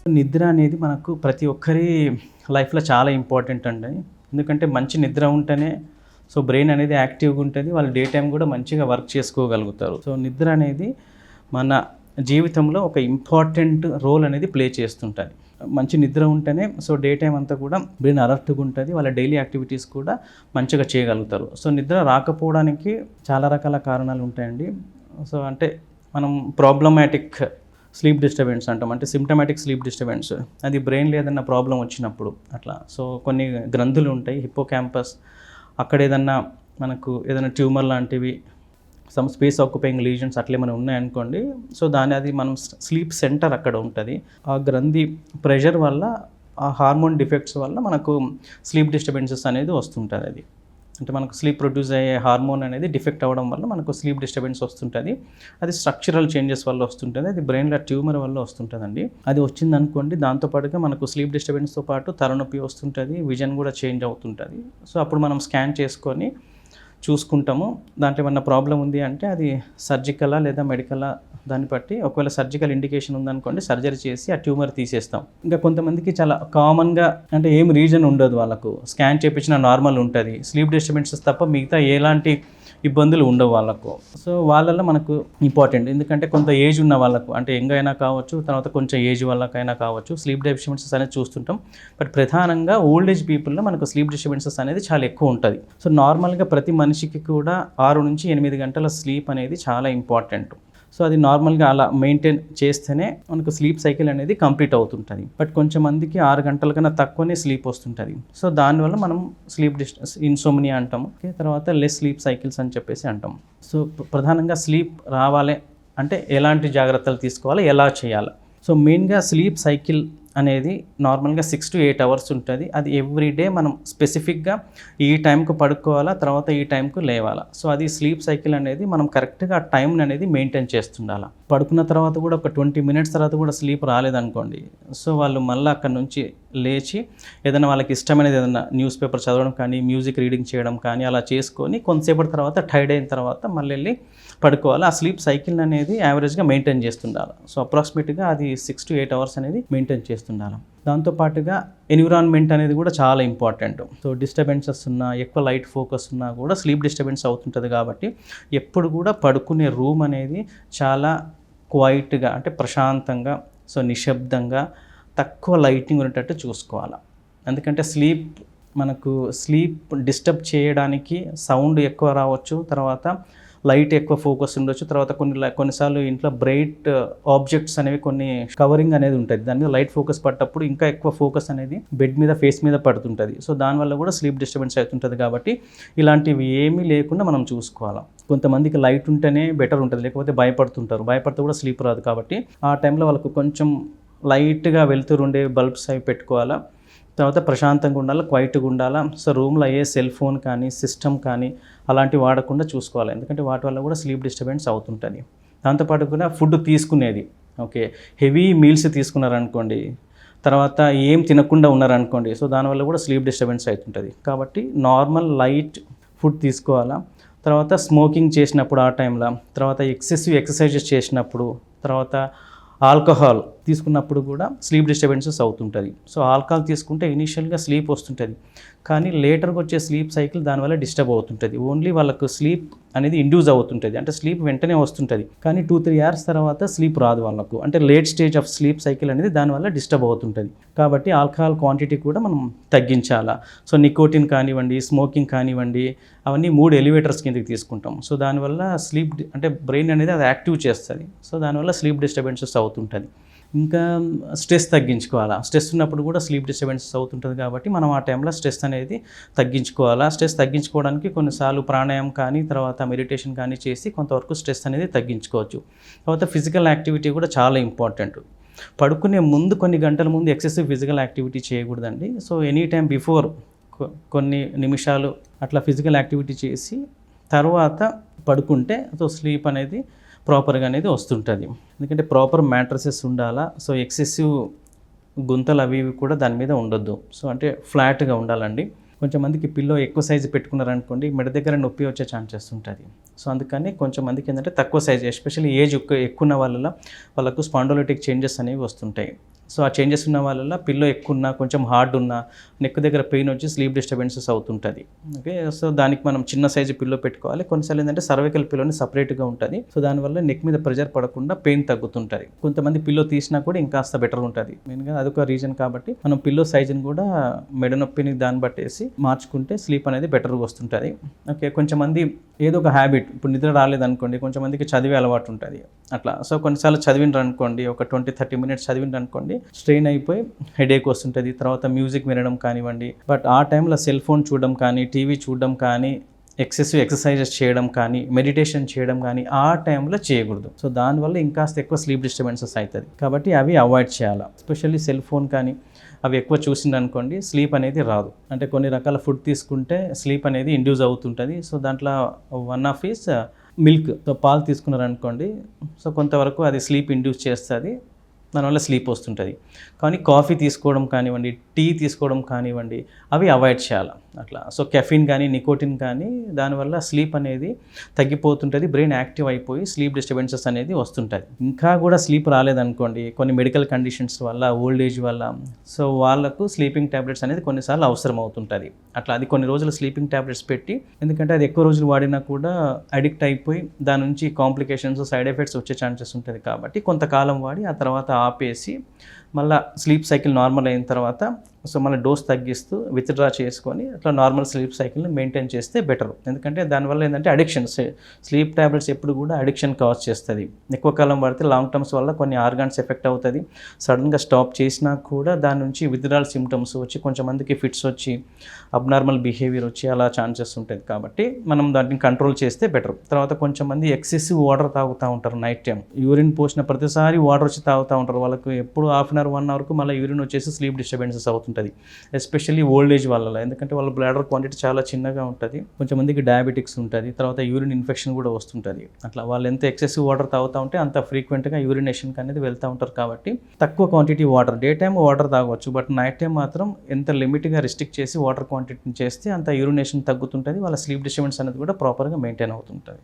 నిద్ర అనేది మనకు ప్రతి ఒక్కరి లైఫ్లో చాలా ఇంపార్టెంట్ అండి. ఎందుకంటే మంచి నిద్ర ఉంటేనే బ్రెయిన్ అనేది యాక్టివ్గా ఉంటుంది, వాళ్ళు డే టైం కూడా మంచిగా వర్క్ చేసుకోగలుగుతారు. నిద్ర అనేది మన జీవితంలో ఒక ఇంపార్టెంట్ రోల్ అనేది ప్లే చేస్తుంటుంది. మంచి నిద్ర ఉంటేనే డే టైం అంతా కూడా బ్రెయిన్ అలర్ట్గా ఉంటుంది, వాళ్ళ డైలీ యాక్టివిటీస్ కూడా మంచిగా చేయగలుగుతారు. నిద్ర రాకపోవడానికి చాలా రకాల కారణాలు ఉంటాయండి. అంటే మనం ప్రాబ్లమాటిక్ స్లీప్ డిస్టర్బెన్స్ అంటాం, అంటే సిమ్టమాటిక్ స్లీప్ డిస్టర్బెన్స్. అది బ్రెయిన్లో ఏదన్నా ప్రాబ్లం వచ్చినప్పుడు అట్లా. కొన్ని గ్రంథులు ఉంటాయి, హిప్పోక్యాంపస్, అక్కడ ఏదన్నా మనకు ఏదైనా ట్యూమర్ లాంటివి, సమ్ స్పేస్ ఆక్యుపైయింగ్ లీజన్స్ అట్లా ఏమైనా ఉన్నాయనుకోండి, అది మనం స్లీప్ సెంటర్ అక్కడ ఉంటుంది. ఆ గ్రంథి ప్రెషర్ వల్ల, ఆ హార్మోన్ డిఫెక్ట్స్ వల్ల మనకు స్లీప్ డిస్టర్బెన్సెస్ అనేది వస్తుంటుంది. అది అంటే మనకు స్లీప్ ప్రొడ్యూస్ అయ్యే హార్మోన్ అనేది డిఫెక్ట్ అవ్వడం వల్ల మనకు స్లీప్ డిస్టర్బెన్స్ వస్తుంటుంది. అది స్ట్రక్చరల్ చేంజెస్ వల్ల వస్తుంటుంది, అది బ్రెయిన్లో ట్యూమర్ వల్ల వస్తుంటుందండి. అది వచ్చిందనుకోండి, దాంతోపాటుగా మనకు స్లీప్ డిస్టర్బెన్స్తో పాటు తలనొప్పి వస్తుంటుంది, విజన్ కూడా చేంజ్ అవుతుంటుంది. అప్పుడు మనం స్కాన్ చేసుకొని చూసుకుంటాము. దాంట్లో ఏమన్నా ప్రాబ్లం ఉంది అంటే అది సర్జికలా లేదా మెడికలా, దాన్ని బట్టి ఒకవేళ సర్జికల్ ఇండికేషన్ ఉందనుకోండి సర్జరీ చేసి ఆ ట్యూమర్ తీసేస్తాం. ఇంకా కొంతమందికి చాలా కామన్గా అంటే ఏం రీజన్ ఉండదు, వాళ్ళకు స్కాన్ చేయించిన నార్మల్ ఉంటుంది, స్లీప్ డిస్టర్బెన్సెస్ తప్ప మిగతా ఎలాంటి ఇబ్బందులు ఉండవు వాళ్ళకు. వాళ్ళల్లో మనకు ఇంపార్టెంట్, ఎందుకంటే కొంత ఏజ్ ఉన్న వాళ్ళకు, అంటే యంగ్ అయినా కావచ్చు, తర్వాత కొంచెం ఏజ్ వాళ్ళకైనా కావచ్చు, స్లీప్ డిస్టర్బెన్సెస్ అనేది చూస్తుంటాం. బట్ ప్రధానంగా ఓల్డ్ ఏజ్ పీపుల్లో మనకు స్లీప్ డిస్టర్బెన్సెస్ అనేది చాలా ఎక్కువ ఉంటుంది. నార్మల్గా ప్రతి మనిషికి కూడా 6 నుంచి 8 గంటల స్లీప్ అనేది చాలా ఇంపార్టెంట్. అది నార్మల్గా అలా మెయింటైన్ చేస్తేనే మనకు స్లీప్ సైకిల్ అనేది కంప్లీట్ అవుతుంటుంది. బట్ కొంచెం మందికి 6 గంటల కన్నా తక్కువనే స్లీప్ వస్తుంటుంది. దానివల్ల మనం స్లీప్ ఇన్సోమ్నియా అంటాము. తర్వాత లెస్ స్లీప్ సైకిల్స్ అని చెప్పేసి అంటాం. ప్రధానంగా స్లీప్ రావాలి అంటే ఎలాంటి జాగ్రత్తలు తీసుకోవాలి, ఎలా చేయాలి? మెయిన్గా స్లీప్ సైకిల్ అనేది నార్మల్గా 6 to 8 అవర్స్ ఉంటుంది. అది ఎవ్రీడే మనం స్పెసిఫిక్గా ఈ టైంకు పడుకోవాలా, తర్వాత ఈ టైంకు లేవాలా. అది స్లీప్ సైకిల్ అనేది మనం కరెక్ట్గా ఆ టైం అనేది మెయింటైన్ చేస్తుండాలి. పడుకున్న తర్వాత కూడా ఒక 20 minutes తర్వాత కూడా స్లీప్ రాలేదనుకోండి, వాళ్ళు మళ్ళీ అక్కడ నుంచి లేచి ఏదైనా వాళ్ళకి ఇష్టమైనది ఏదైనా న్యూస్ పేపర్ చదవడం కానీ, మ్యూజిక్ రీడింగ్ చేయడం కానీ అలా చేసుకొని కొంతసేపటి తర్వాత టైర్డ్ అయిన తర్వాత మళ్ళీ వెళ్ళి పడుకోవాలి. ఆ స్లీప్ సైకిల్ అనేది యావరేజ్గా మెయింటైన్ చేస్తుండాలి. అప్రాక్సిమేట్గా అది 6 to 8 అవర్స్ అనేది మెయింటైన్ చేస్తుండాలి. దాంతోపాటుగా ఎన్విరాన్మెంట్ అనేది కూడా చాలా ఇంపార్టెంట్. డిస్టర్బెన్సెస్ ఉన్నా, ఎక్కువ లైట్ ఫోకస్ ఉన్నా కూడా స్లీప్ డిస్టర్బెన్స్ అవుతుంటుంది. కాబట్టి ఎప్పుడు కూడా పడుకునే రూమ్ అనేది చాలా క్వైట్గా, అంటే ప్రశాంతంగా, నిశ్శబ్దంగా, తక్కువ లైటింగ్ ఉండేటట్టు చూసుకోవాలి. ఎందుకంటే మనకు స్లీప్ డిస్టర్బ్ చేయడానికి సౌండ్ ఎక్కువ రావచ్చు, తర్వాత లైట్ ఎక్కువ ఫోకస్ ఉండొచ్చు, తర్వాత కొన్నిసార్లు ఇంట్లో బ్రైట్ ఆబ్జెక్ట్స్ అనేవి కొన్ని కవరింగ్ అనేది ఉంటుంది, దాని మీద లైట్ ఫోకస్ పడ్డప్పుడు ఇంకా ఎక్కువ ఫోకస్ అనేది బెడ్ మీద, ఫేస్ మీద పడుతుంటుంది. దానివల్ల కూడా స్లీప్ డిస్టర్బెన్స్ అవుతుంటుంది. కాబట్టి ఇలాంటివి ఏమీ లేకుండా మనం చూసుకోవాలి. కొంతమందికి లైట్ ఉంటేనే బెటర్ ఉంటుంది, లేకపోతే భయపడితే కూడా స్లీప్ రాదు. కాబట్టి ఆ టైంలో వాళ్ళకు కొంచెం లైట్గా వెలుతురుండే బల్బ్స్ అవి పెట్టుకోవాలా. తర్వాత ప్రశాంతంగా ఉండాలి, క్వైట్గా ఉండాలా. రూమ్లో ఏ సెల్ ఫోన్ కానీ, సిస్టమ్ కానీ అలాంటివి వాడకుండా చూసుకోవాలి, ఎందుకంటే వాటి వల్ల కూడా స్లీప్ డిస్టర్బెన్స్ అవుతుంటుంది. దాంతోపాటు కూడా ఫుడ్ తీసుకునేది, హెవీ మీల్స్ తీసుకున్నారనుకోండి, తర్వాత ఏం తినకుండా ఉన్నారనుకోండి, దానివల్ల కూడా స్లీప్ డిస్టర్బెన్స్ అవుతుంటుంది. కాబట్టి నార్మల్ లైట్ ఫుడ్ తీసుకోవాలా. తర్వాత స్మోకింగ్ చేసినప్పుడు ఆ టైంలో, తర్వాత ఎక్సెసివ్ ఎక్సర్సైజెస్ చేసినప్పుడు, తర్వాత ఆల్కహాల్ తీసుకున్నప్పుడు కూడా స్లీప్ డిస్టర్బెన్సెస్ అవుతుంటుంది. ఆల్కహాల్ తీసుకుంటే ఇనీషియల్గా స్లీప్ వస్తుంటుంది, కానీ లేటర్గా వచ్చే స్లీప్ సైకిల్ దానివల్ల డిస్టర్బ్ అవుతుంటుంది. ఓన్లీ వాళ్ళకు స్లీప్ అనేది ఇండ్యూస్ అవుతుంటుంది, అంటే స్లీప్ వెంటనే వస్తుంటుంది, కానీ 2-3 hours తర్వాత స్లీప్ రాదు వాళ్ళకు. అంటే late stage of sleep cycle అనేది దానివల్ల డిస్టర్బ్ అవుతుంటుంది. కాబట్టి ఆల్కహాల్ క్వాంటిటీ కూడా మనం తగ్గించాలా. నికోటిన్ కానివ్వండి, స్మోకింగ్ కానివ్వండి, అవన్నీ 3 ఎలివేటర్స్ కిందకి తీసుకుంటాం. దానివల్ల స్లీప్ అంటే బ్రెయిన్ అనేది అది యాక్టివ్ చేస్తుంది. దానివల్ల స్లీప్ డిస్టర్బెన్సెస్ అవుతుంటుంది. ఇంకా స్ట్రెస్ తగ్గించుకోవాలా. స్ట్రెస్ ఉన్నప్పుడు కూడా స్లీప్ డిస్టర్బెన్సెస్ అవుతుంటుంది. కాబట్టి మనం ఆ టైంలో స్ట్రెస్ అనేది తగ్గించుకోవాలా. స్ట్రెస్ తగ్గించుకోవడానికి కొన్నిసార్లు ప్రాణాయామం కానీ, తర్వాత మెడిటేషన్ కానీ చేసి కొంతవరకు స్ట్రెస్ అనేది తగ్గించుకోవచ్చు. తర్వాత ఫిజికల్ యాక్టివిటీ కూడా చాలా ఇంపార్టెంట్. పడుకునే ముందు కొన్ని గంటల ముందు ఎక్సెసివ్ ఫిజికల్ యాక్టివిటీ చేయకూడదండి. ఎనీ టైం బిఫోర్ కొన్ని నిమిషాలు అట్లా ఫిజికల్ యాక్టివిటీ చేసి తర్వాత పడుకుంటే స్లీప్ అనేది ప్రాపర్గా అనేది వస్తుంటుంది. ఎందుకంటే ప్రాపర్ మ్యాట్రసెస్ ఉండాలా. ఎక్సెసివ్ గుంతలు అవి కూడా దాని మీద ఉండొద్దు. అంటే ఫ్లాట్గా ఉండాలండి. కొంచెం మందికి పిల్లో ఎక్కువ సైజు పెట్టుకున్నారనుకోండి, మెడ దగ్గర నొప్పి వచ్చే ఛాన్సెస్ ఉంటుంది. సో అందుకని కొంచెం మందికి ఏంటంటే తక్కువ సైజ్, ఎస్పెషల్లీ ఏజ్ ఎక్కువ ఉన్న వాళ్ళకు స్పాండోలిటిక్ చేంజెస్ అనేవి వస్తుంటాయి. సో ఆ చేంజెస్ ఉన్న వాళ్ళ పిల్లో ఎక్కువ ఉన్నా, కొంచెం హార్డ్ ఉన్నా, నెక్ దగ్గర పెయిన్ వచ్చి స్లీప్ డిస్టర్బెన్సెస్ అవుతుంటుంది. ఓకే, సో దానికి మనం చిన్న సైజు పిల్లో పెట్టుకోవాలి. కొన్నిసార్లు ఏంటంటే సర్వైకల్ పిల్లోని సపరేట్గా ఉంటుంది. సో దానివల్ల నెక్ మీద ప్రెజర్ పడకుండా పెయిన్ తగ్గుతుంటుంది. కొంతమంది పిల్లో తీసినా కూడా ఇంకాస్త బెటర్ ఉంటుంది. మెయిన్గా అదొక రీజన్ కాబట్టి మనం పిల్లో సైజుని కూడా మెడ నొప్పిని దాన్ని బట్టేసి మార్చుకుంటే స్లీప్ అనేది బెటర్గా వస్తుంటుంది. ఓకే, కొంచెమంది ఏదో ఒక హ్యాబిట్, ఇప్పుడు నిద్ర రాలేదనుకోండి, కొంచెంమందికి చదివే అలవాటు ఉంటుంది అట్లా. సో కొన్నిసార్లు చదివిండ్రు అనుకోండి, ఒక 20-30 మినిట్స్ చదివిండ్రు అనుకోండి, స్ట్రెయిన్ అయిపోయి హెడేక్ వస్తుంటుంది. తర్వాత మ్యూజిక్ వినడం కానివ్వండి, బట్ ఆ టైంలో సెల్ ఫోన్ చూడడం కానీ, టీవీ చూడడం కానీ, ఎక్సెసివ్ ఎక్సర్సైజెస్ చేయడం కానీ, మెడిటేషన్ చేయడం కానీ ఆ టైంలో చేయకూడదు. సో దానివల్ల ఇంకాస్త ఎక్కువ స్లీప్ డిస్టర్బెన్సెస్ అవుతుంది. కాబట్టి అవి అవాయిడ్ చేయాలి. ఎస్పెషల్లీ సెల్ ఫోన్ కానీ అవి ఎక్కువ చూసిందనుకోండి, స్లీప్ అనేది రాదు. అంటే కొన్ని రకాల ఫుడ్ తీసుకుంటే స్లీప్ అనేది ఇండ్యూస్ అవుతుంటుంది. సో దాంట్లో one of is milk. So పాలు తీసుకున్నారనుకోండి, సో కొంతవరకు అది స్లీప్ ఇండ్యూస్ చేస్తుంది, దానివల్ల స్లీప్ వస్తుంటుంది. కానీ కాఫీ తీసుకోవడం కానివ్వండి, టీ తీసుకోవడం కానివ్వండి, అవి అవాయిడ్ చేయాలి అట్లా. సో కెఫిన్ కానీ, నికోటిన్ కానీ, దానివల్ల స్లీప్ అనేది తగ్గిపోతుంటుంది, బ్రెయిన్ యాక్టివ్ అయిపోయి స్లీప్ డిస్టర్బెన్సెస్ అనేది వస్తుంటుంది. ఇంకా కూడా స్లీప్ రాలేదనుకోండి, కొన్ని మెడికల్ కండిషన్స్ వల్ల, ఓల్డ్ ఏజ్ వల్ల, సో వాళ్ళకు స్లీపింగ్ ట్యాబ్లెట్స్ అనేది కొన్నిసార్లు అవసరం అవుతుంటుంది. అట్లా అది కొన్ని రోజులు స్లీపింగ్ ట్యాబ్లెట్స్ పెట్టి, ఎందుకంటే అది ఎక్కువ రోజులు వాడినా కూడా అడిక్ట్ అయిపోయి దాని నుంచి కాంప్లికేషన్స్, సైడ్ ఎఫెక్ట్స్ వచ్చే ఛాన్సెస్ ఉంటుంది. కాబట్టి కొంతకాలం వాడి ఆ తర్వాత ఆపేసి మళ్ళీ స్లీప్ సైకిల్ నార్మల్ అయిన తర్వాత సో మళ్ళీ డోస్ తగ్గిస్తూ విత్డ్రా చేసుకొని అట్లా నార్మల్ స్లీప్ సైకిల్ని మెయింటైన్ చేస్తే బెటర్. ఎందుకంటే దానివల్ల ఏంటంటే అడిక్షన్, స్లీప్ ట్యాబ్లెట్స్ ఎప్పుడు కూడా అడిక్షన్ కాజ్ చేస్తుంది. ఎక్కువ కాలం పడితే లాంగ్ టర్మ్స్ వల్ల కొన్ని ఆర్గాన్స్ ఎఫెక్ట్ అవుతుంది. సడన్గా స్టాప్ చేసినా కూడా దాని నుంచి విత్డ్రాల్ సిమ్టమ్స్ వచ్చి కొంచెంమందికి ఫిట్స్ వచ్చి అబ్నార్మల్ బిహేవియర్ వచ్చి అలా ఛాన్సెస్ ఉంటుంది. కాబట్టి మనం దాన్ని కంట్రోల్ చేస్తే బెటర్. తర్వాత కొంచెంమంది ఎక్సెసివ్ వాటర్ తాగుతూ ఉంటారు నైట్ టైం. యూరిన్ పోసిన ప్రతిసారి వాటర్ వచ్చి తాగుతూ ఉంటారు. వాళ్ళకు ఎప్పుడు హాఫ్ అన్ అవర్ 1 అవర్కు మళ్ళీ యూరిన్ వచ్చేసి స్లీప్ డిస్టర్బెన్సెస్ అవుతుంది. ఎస్పెషల్లీ ఓల్డ్ ఏజ్ వాళ్ళలో, ఎందుకంటే వాళ్ళ బ్లాడర్ క్వాంటిటీ చాలా చిన్నగా ఉంటుంది. కొంచెంమందికి డయాబెటిక్స్ ఉంటుంది, తర్వాత యూరిన్ ఇన్ఫెక్షన్ కూడా వస్తుంటుంది. అట్లా వాళ్ళు ఎంత ఎక్సెసివ్ వాటర్ తాగుతూ ఉంటే అంత ఫ్రీక్వెంట్గా యూరినేషన్కి అనేది వెళ్తూ ఉంటారు. కాబట్టి తక్కువ quantity water, day time water తాగవచ్చు, బట్ నైట్ టైం మాత్రం ఎంత లిమిట్గా రిస్ట్రిక్ట్ చేసి వాటర్ క్వాంటిటీని చేస్తే అంత యూరినేషన్ తగ్గుతుంటుంది. వాళ్ళ స్లీప్ డిస్టర్బెన్స్ అనేది కూడా ప్రాపర్గా మెయింటైన్ అవుతుంటుంది.